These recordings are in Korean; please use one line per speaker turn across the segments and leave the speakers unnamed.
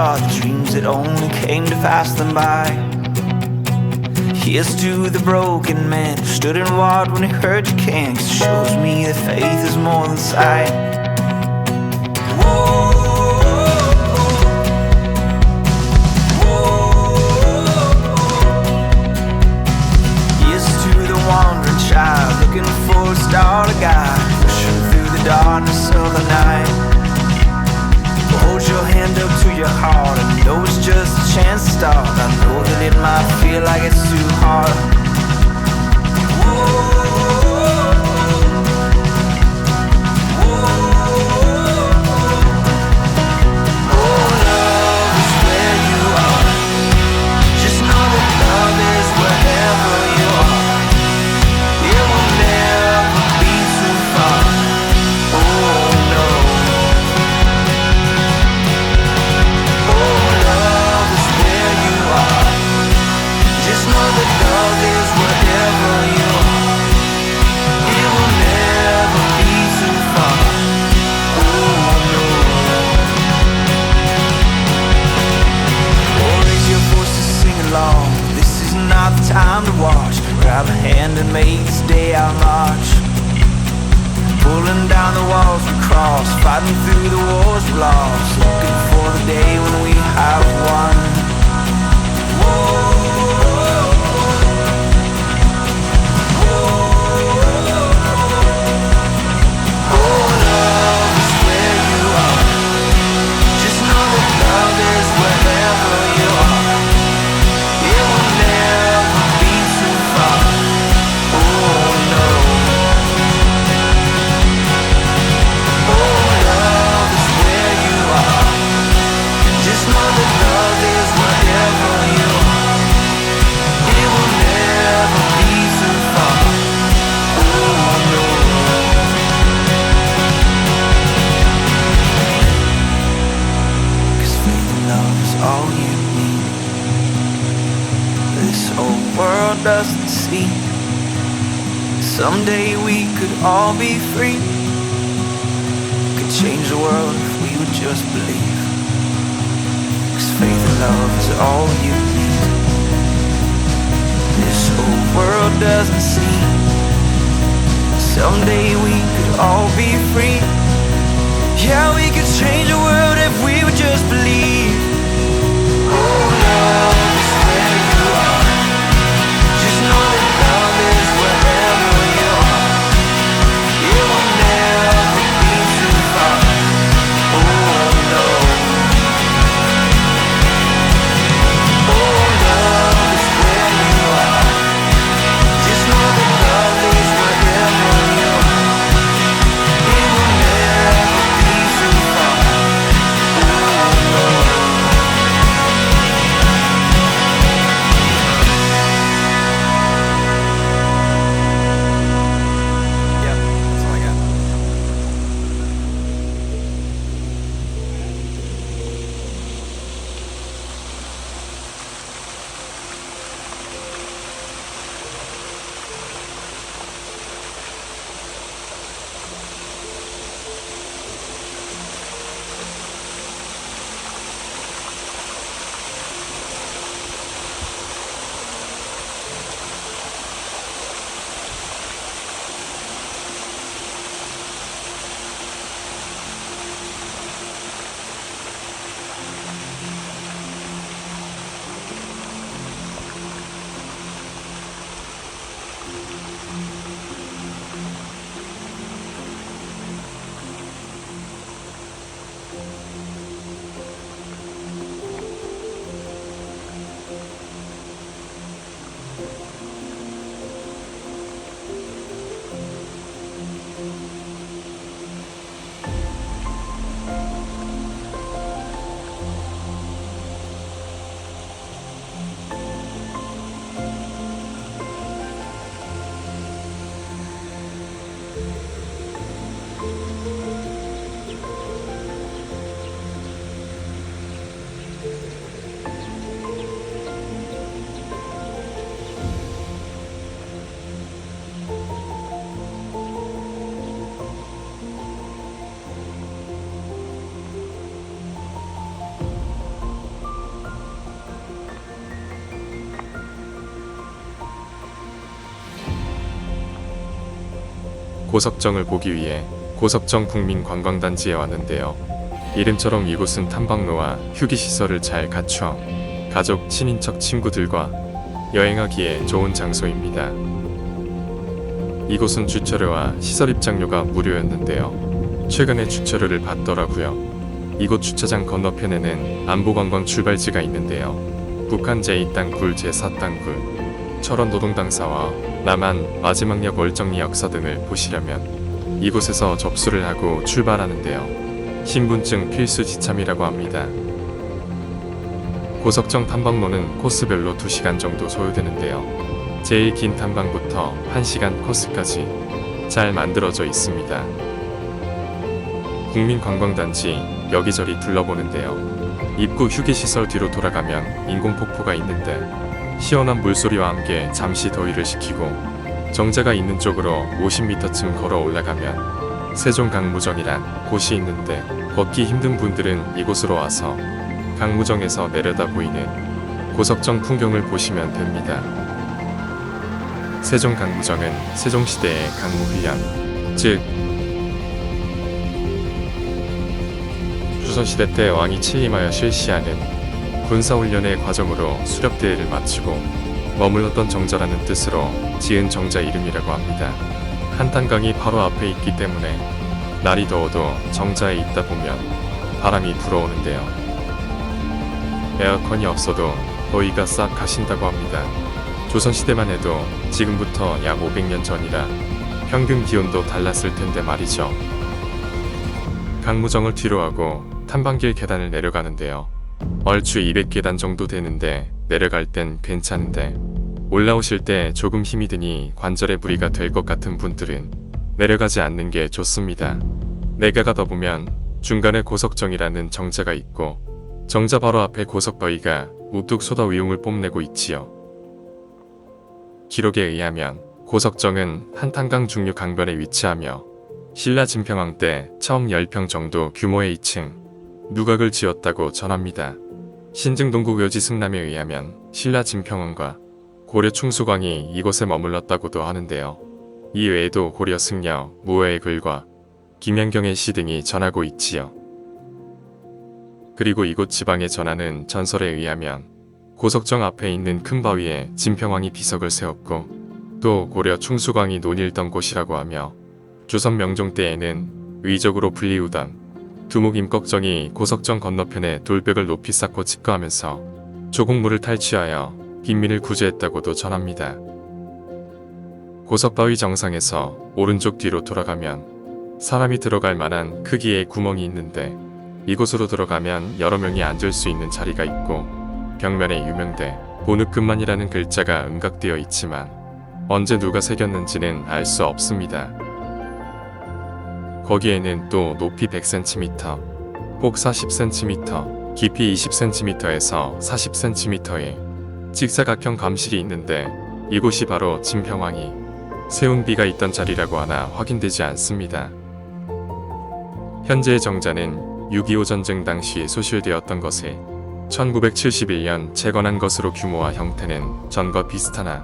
are the dreams that only came to pass them by. Here's to the broken man who stood and walked when he heard you can't. 'Cause it shows me that faith is more than sight. Here's to the wandering child looking for a star to guide, pushing through the darkness of the night. Hold your hand up to your heart. I know it's just a chance to start. I know that it might feel like it's too hard. Time to watch, grab a hand and make this day our march. Pulling down the walls we cross, fighting through the wars we lost, looking for the day when we have won. All you need, this whole world doesn't see. Someday we could all be free. Could change the world if we would just believe. 'Cause faith and love is all you need. This whole world doesn't see. Someday we could all be free. Yeah, we could change the world if we would just believe.
Oh, 고석정을 보기 위해 고석정 국민관광단지에 왔는데요. 이름처럼 이곳은 탐방로와 휴게시설을 잘 갖춰 가족, 친인척, 친구들과 여행하기에 좋은 장소입니다. 이곳은 주차료와 시설 입장료가 무료였는데요. 최근에 주차료를 받더라고요. 이곳 주차장 건너편에는 안보관광 출발지가 있는데요. 북한 제2땅굴, 제4땅굴, 철원 노동당사와 남한 마지막역 월정리 역사 등을 보시려면 이곳에서 접수를 하고 출발하는데요. 신분증 필수 지참이라고 합니다. 고석정 탐방로는 코스별로 2시간 정도 소요되는데요. 제일 긴 탐방부터 1시간 코스까지 잘 만들어져 있습니다. 국민관광단지 여기저기 둘러보는데요. 입구 휴게시설 뒤로 돌아가면 인공폭포가 있는데 시원한 물소리와 함께 잠시 더위를 식히고 정자가 있는 쪽으로 50m쯤 걸어 올라가면 세종강무정이란 곳이 있는데 걷기 힘든 분들은 이곳으로 와서 강무정에서 내려다 보이는 고석정 풍경을 보시면 됩니다. 세종강무정은 세종시대의 강무훈련, 즉 조선시대 때 왕이 취임하여 실시하는 군사훈련의 과정으로 수렵대회를 마치고 머물렀던 정자라는 뜻으로 지은 정자 이름이라고 합니다. 한탄강이 바로 앞에 있기 때문에 날이 더워도 정자에 있다 보면 바람이 불어오는데요. 에어컨이 없어도 더위가 싹 가신다고 합니다. 조선시대만 해도 지금부터 약 500년 전이라 평균 기온도 달랐을 텐데 말이죠. 강무정을 뒤로하고 탐방길 계단을 내려가는데요. 얼추 200계단 정도 되는데 내려갈 땐 괜찮은데 올라오실 때 조금 힘이 드니 관절에 무리가 될 것 같은 분들은 내려가지 않는 게 좋습니다. 내려가다 보면 중간에 고석정이라는 정자가 있고 정자 바로 앞에 고석바위가 우뚝 솟아 위용을 뽐내고 있지요. 기록에 의하면 고석정은 한탄강 중류 강변에 위치하며 신라 진평왕 때 처음 10평 정도 규모의 2층 누각을 지었다고 전합니다. 신증동국 묘지 승람에 의하면 신라 진평왕과 고려 충수광이 이곳에 머물렀다고도 하는데요. 이 외에도 고려 승려, 무어의 글과 김연경의 시 등이 전하고 있지요. 그리고 이곳 지방에 전하는 전설에 의하면 고석정 앞에 있는 큰 바위에 진평왕이 비석을 세웠고 또 고려 충수광이 논일던 곳이라고 하며 조선 명종 때에는 의적으로 불리우던 두목 임꺽정이 고석정 건너편에 돌벽을 높이 쌓고 집거하면서 조국물을 탈취하여 빈민을 구제했다고도 전합니다. 고석바위 정상에서 오른쪽 뒤로 돌아가면 사람이 들어갈 만한 크기의 구멍이 있는데 이곳으로 들어가면 여러 명이 앉을 수 있는 자리가 있고 벽면에 유명대 보늑금만이라는 글자가 음각되어 있지만 언제 누가 새겼는지는 알 수 없습니다. 거기에는 또 높이 100cm, 폭 40cm, 깊이 20cm에서 40cm의 직사각형 감실이 있는데 이곳이 바로 진평왕이 세운 비가 있던 자리라고 하나 확인되지 않습니다. 현재의 정자는 6.25 전쟁 당시 소실되었던 것을 1971년 재건한 것으로 규모와 형태는 전과 비슷하나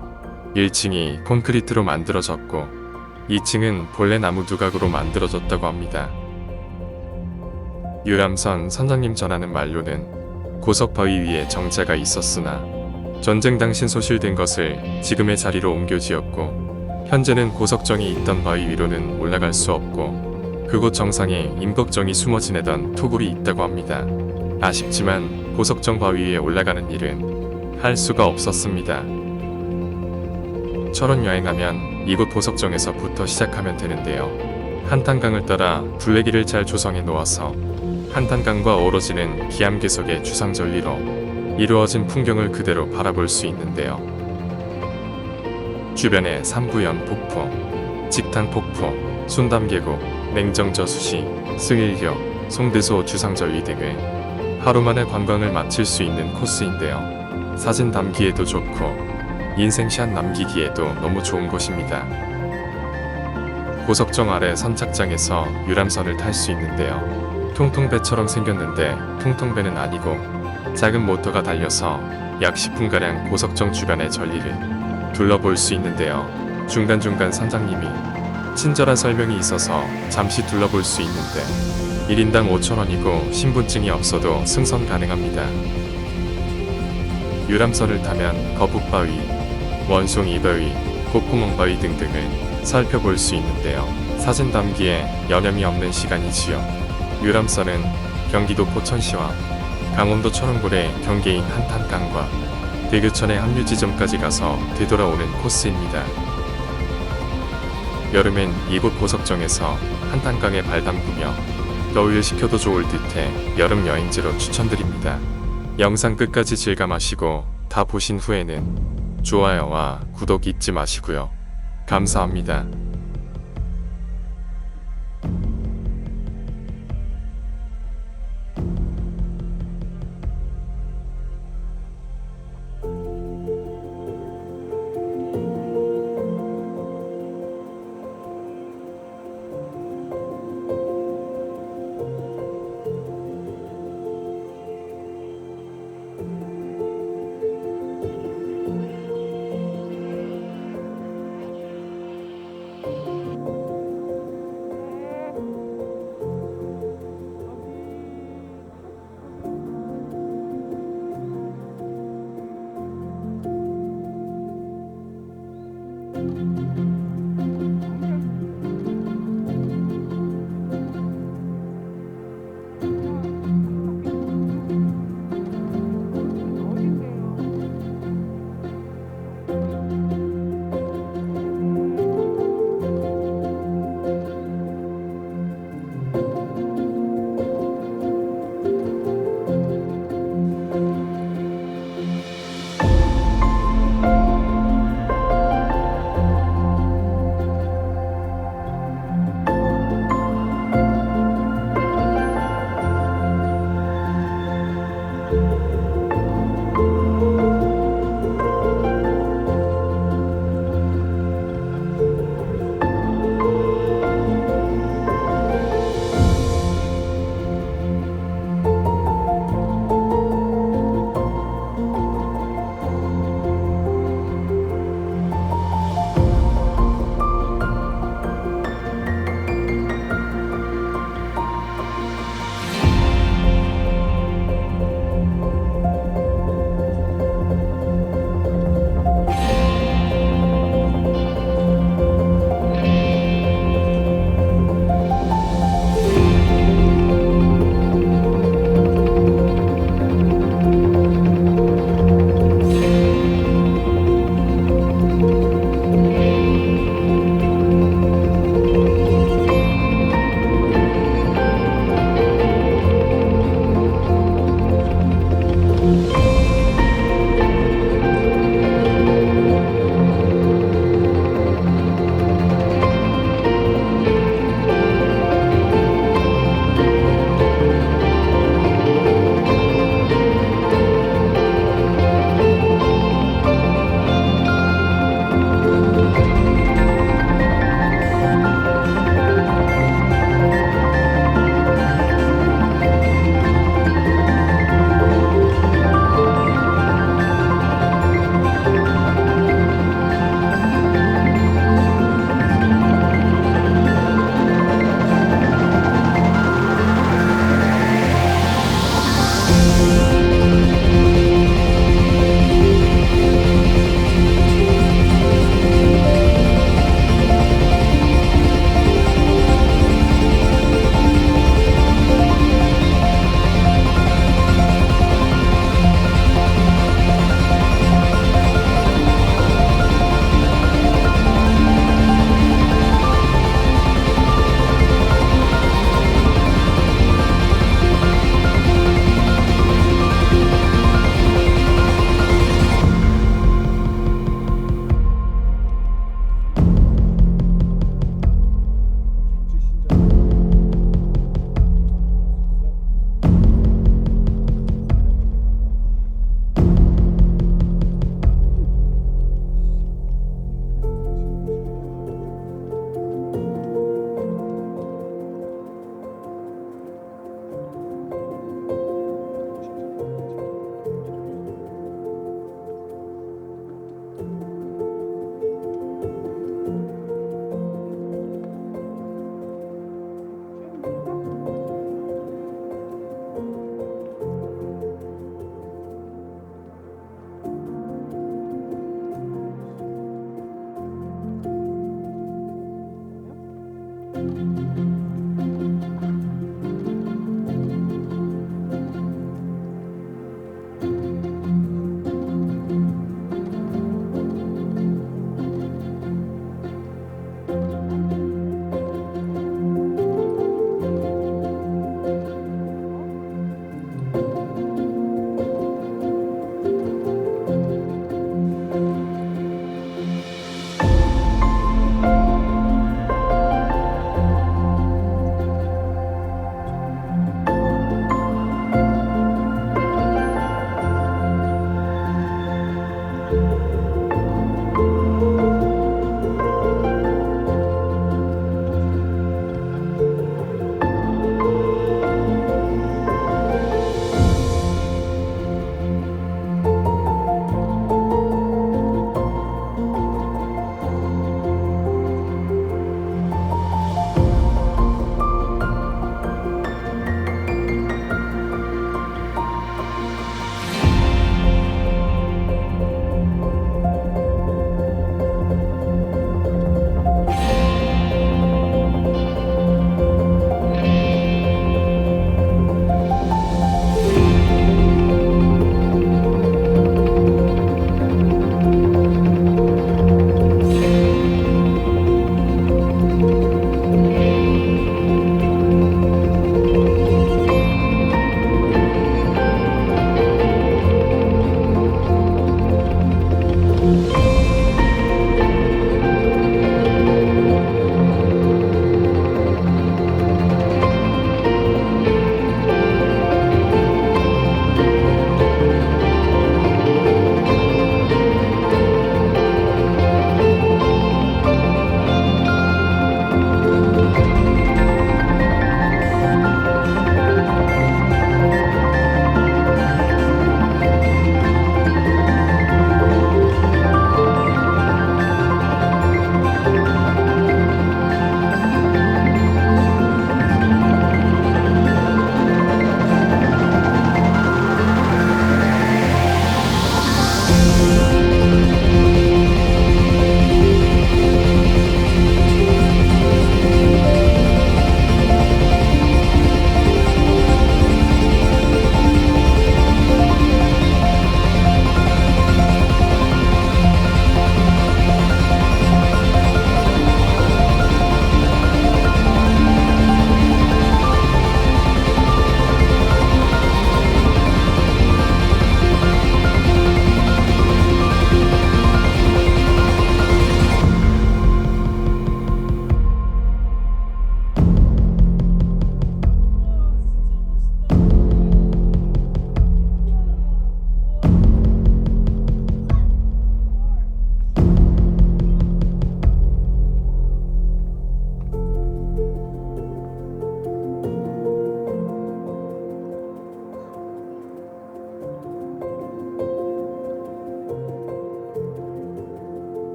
1층이 콘크리트로 만들어졌고 2층은 본래 나무 두각으로 만들어졌다고 합니다. 유람선 선장님 전하는 말로는 고석바위 위에 정자가 있었으나 전쟁 당시 소실된 것을 지금의 자리로 옮겨 지었고 현재는 고석정이 있던 바위 위로는 올라갈 수 없고 그곳 정상에 임꺽정이 숨어 지내던 토굴이 있다고 합니다. 아쉽지만 고석정 바위 위에 올라가는 일은 할 수가 없었습니다. 철원 여행하면 이곳 고석정에서부터 시작하면 되는데요. 한탄강을 따라 둘레길을 잘 조성해 놓아서 한탄강과 어우러지는 기암괴석의 주상절리로 이루어진 풍경을 그대로 바라볼 수 있는데요. 주변에 삼부연 폭포, 직탄폭포, 순담계곡, 냉정저수시, 승일교, 송대소 주상절리 등을 하루 만에 관광을 마칠 수 있는 코스인데요. 사진 담기에도 좋고 인생샷 남기기에도 너무 좋은 곳입니다. 고석정 아래 선착장에서 유람선을 탈 수 있는데요. 통통배처럼 생겼는데 통통배는 아니고 작은 모터가 달려서 약 10분가량 고석정 주변의 전리를 둘러볼 수 있는데요. 중간중간 선장님이 친절한 설명이 있어서 잠시 둘러볼 수 있는데 1인당 5,000원이고 신분증이 없어도 승선 가능합니다. 유람선을 타면 거북바위, 원숭이바위, 콧구멍바위 등등을 살펴볼 수 있는데요. 사진 담기에 여념이 없는 시간이지요. 유람선은 경기도 포천시와 강원도 철원군의 경계인 한탄강과 대교천의 합류 지점까지 가서 되돌아오는 코스입니다. 여름엔 이곳 고석정에서 한탄강에 발 담그며 더위를 식혀도 좋을 듯해 여름 여행지로 추천드립니다. 영상 끝까지 즐감하시고 다 보신 후에는 좋아요와 구독 잊지 마시고요. 감사합니다.